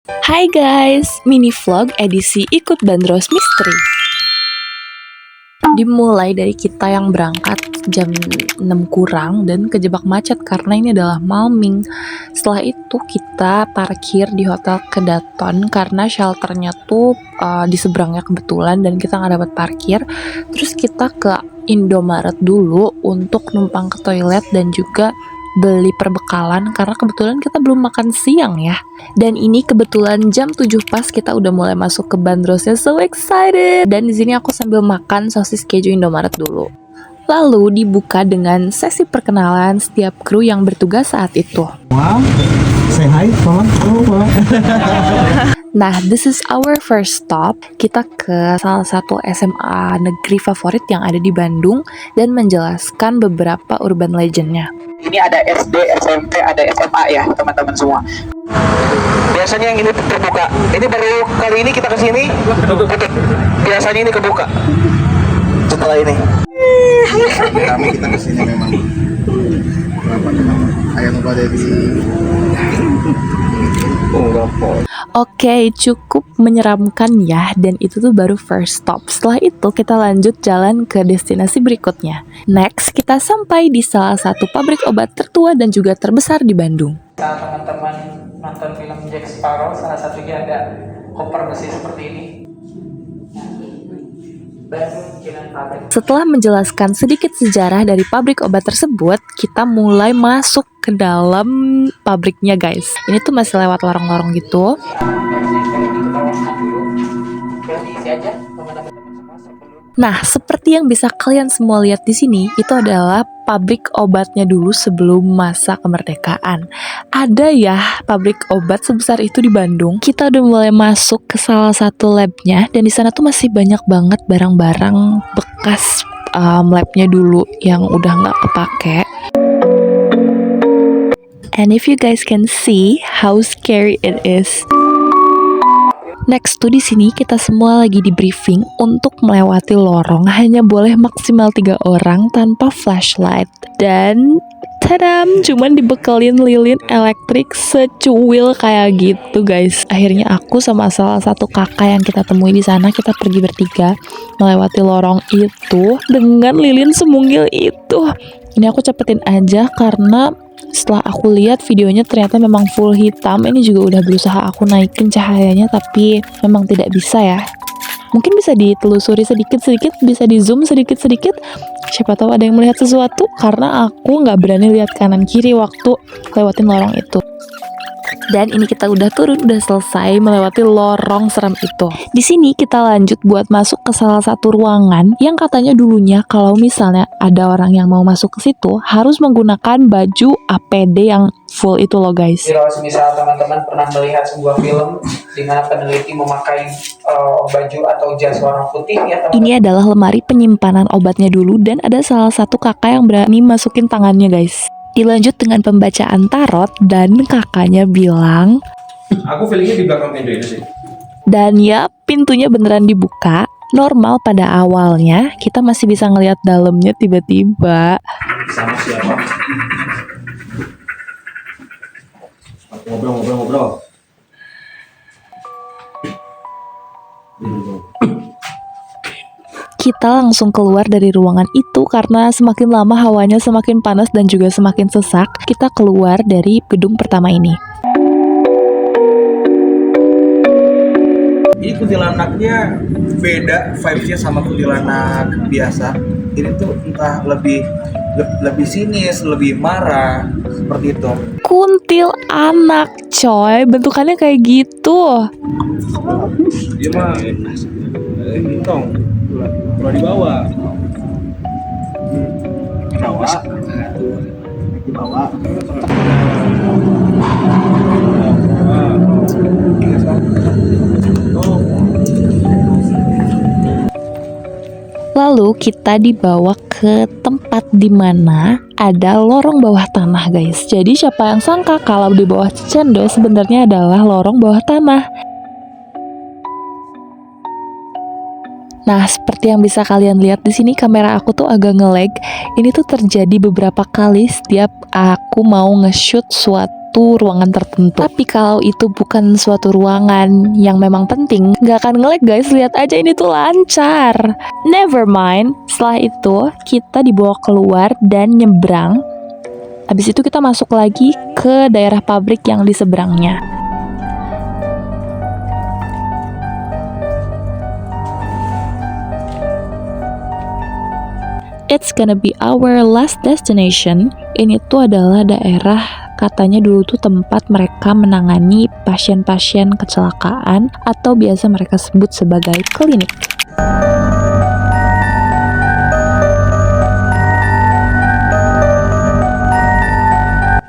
Hai guys, mini vlog edisi ikut Bandros Misteri. Dimulai dari kita yang berangkat jam 6 kurang dan kejebak macet karena ini adalah Malming. Setelah itu kita parkir di Hotel Kedaton karena shelternya tuh di seberangnya kebetulan dan kita nggak dapat parkir. Terus kita ke Indomaret dulu untuk numpang ke toilet dan juga beli perbekalan karena kebetulan kita belum makan siang ya. Dan ini kebetulan jam 7 pas kita udah mulai masuk ke Bandrosnya, so excited. Dan di sini aku sambil makan sosis keju Indomaret dulu. Lalu dibuka dengan sesi perkenalan setiap kru yang bertugas saat itu. Wow, say hi, Mama. Oh, wow. Nah, this is our first stop. Kita ke salah satu SMA negeri favorit yang ada di Bandung dan menjelaskan beberapa urban legendnya. Ini ada SD, SMP, ada SMA ya teman-teman semua. Biasanya yang ini terbuka. Ini baru kali ini kita kesini tutup. Biasanya ini kebuka. Setelah ini. Kami kita kesini memang. Kenapa memang ayam pada di Oke, cukup menyeramkan ya, dan itu tuh baru first stop. Setelah itu kita lanjut jalan ke destinasi berikutnya. Next, kita sampai di salah satu pabrik obat tertua dan juga terbesar di Bandung. Teman-teman nonton film Jack Sparrow, salah satunya ada koper besi seperti ini. Bandung Kinan Pabrik. Setelah menjelaskan sedikit sejarah dari pabrik obat tersebut, kita mulai masuk ke dalam pabriknya guys. Ini tuh masih lewat lorong-lorong gitu. Nah, seperti yang bisa kalian semua lihat di sini, itu adalah pabrik obatnya dulu sebelum masa kemerdekaan. Ada ya pabrik obat sebesar itu di Bandung. Kita udah mulai masuk ke salah satu labnya, dan di sana tuh masih banyak banget barang-barang bekas labnya dulu yang udah nggak kepake. And if you guys can see how scary it is. Next tuh di sini kita semua lagi di briefing untuk melewati lorong hanya boleh maksimal 3 orang tanpa flashlight. Dan tadam, cuman dibekelin lilin elektrik secuil kayak gitu guys. Akhirnya aku sama salah satu kakak yang kita temui di sana, kita pergi bertiga melewati lorong itu dengan lilin semungil itu. Ini aku cepetin aja karena setelah aku lihat videonya ternyata memang full hitam. Ini juga udah berusaha aku naikin cahayanya tapi memang tidak bisa ya. Mungkin bisa ditelusuri sedikit-sedikit, bisa di zoom sedikit-sedikit. Siapa tahu ada yang melihat sesuatu karena aku nggak berani lihat kanan kiri waktu lewatin lorong itu. Dan ini kita udah turun, udah selesai melewati lorong seram itu. Di sini kita lanjut buat masuk ke salah satu ruangan yang katanya dulunya kalau misalnya ada orang yang mau masuk ke situ harus menggunakan baju APD yang full itu loh guys. Jadi kalau misal teman-teman pernah melihat sebuah film di mana peneliti memakai baju atau jas warna putih ya teman-teman. Ini adalah lemari penyimpanan obatnya dulu dan ada salah satu kakak yang berani masukin tangannya guys. Dilanjut dengan pembacaan tarot dan kakaknya bilang, aku feelingnya di belakang pintu itu sih. dan ya pintunya beneran dibuka. Normal pada awalnya kita masih bisa ngelihat dalamnya, tiba-tiba Sama siapa? Ngobrol. kita langsung keluar dari ruangan itu karena semakin lama hawanya semakin panas dan juga semakin sesak. Kita keluar dari gedung pertama ini. Ini kuntilanaknya beda vibes-nya sama kuntilanak biasa. Ini tuh entah lebih sinis, lebih marah seperti itu. Kuntil anak coy, bentukannya kayak gitu. Dia mah tong kalau dibawa. Lalu kita dibawa ke tempat di mana ada lorong bawah tanah guys. Jadi siapa yang sangka kalau di bawah cendol sebenarnya adalah lorong bawah tanah. Nah, seperti yang bisa kalian lihat di sini kamera aku tuh agak nge-lag. Ini tuh terjadi beberapa kali setiap aku mau nge-shoot suatu suatu ruangan tertentu. Tapi kalau itu bukan suatu ruangan yang memang penting, nggak akan nge-lag guys. Lihat aja ini tuh lancar. Never mind. Setelah itu kita dibawa keluar dan nyebrang. Habis itu kita masuk lagi ke daerah pabrik yang di seberangnya. It's gonna be our last destination. Ini tuh adalah daerah katanya dulu tuh tempat mereka menangani pasien-pasien kecelakaan atau biasa mereka sebut sebagai klinik.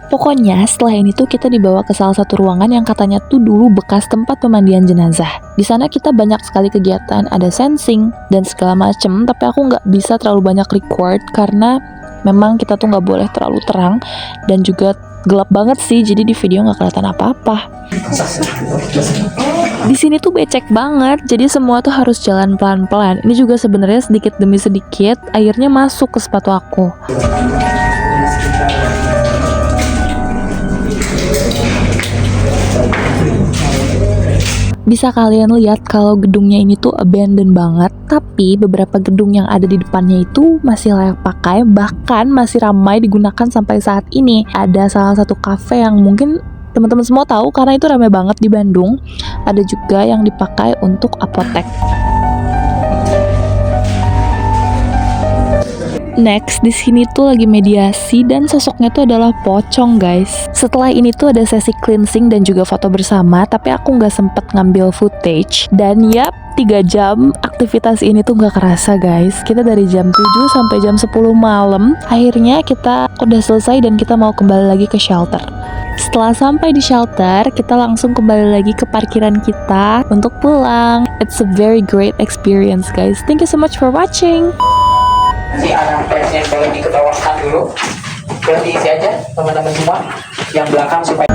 Pokoknya setelah ini tuh kita dibawa ke salah satu ruangan yang katanya tuh dulu bekas tempat pemandian jenazah. Di sana kita banyak sekali kegiatan, ada sensing dan segala macem. Tapi aku nggak bisa terlalu banyak record karena memang kita tuh nggak boleh terlalu terang dan juga gelap banget sih. Jadi di video nggak kelihatan apa-apa. Di sini tuh becek banget, jadi semua tuh harus jalan pelan-pelan. Ini juga sebenarnya sedikit demi sedikit airnya masuk ke sepatu aku. Bisa kalian lihat kalau gedungnya ini tuh abandoned banget, tapi beberapa gedung yang ada di depannya itu masih layak pakai, bahkan masih ramai digunakan sampai saat ini. Ada salah satu cafe yang mungkin teman-teman semua tahu karena itu ramai banget di Bandung. Ada juga yang dipakai untuk apotek. Next, di sini tuh lagi mediasi dan sosoknya tuh adalah pocong guys. Setelah ini tuh ada sesi cleansing dan juga foto bersama, tapi aku nggak sempet ngambil footage. Dan yap, 3 jam aktivitas ini tuh nggak kerasa guys. Kita dari jam 7 sampai jam 10 malam. Akhirnya kita udah selesai dan kita mau kembali lagi ke shelter. Setelah sampai di shelter, kita langsung kembali lagi ke parkiran kita untuk pulang. It's a very great experience guys. Thank you so much for watching. Si anak pesnya boleh diketawakan dulu, boleh diisi aja teman-teman semua yang belakang supaya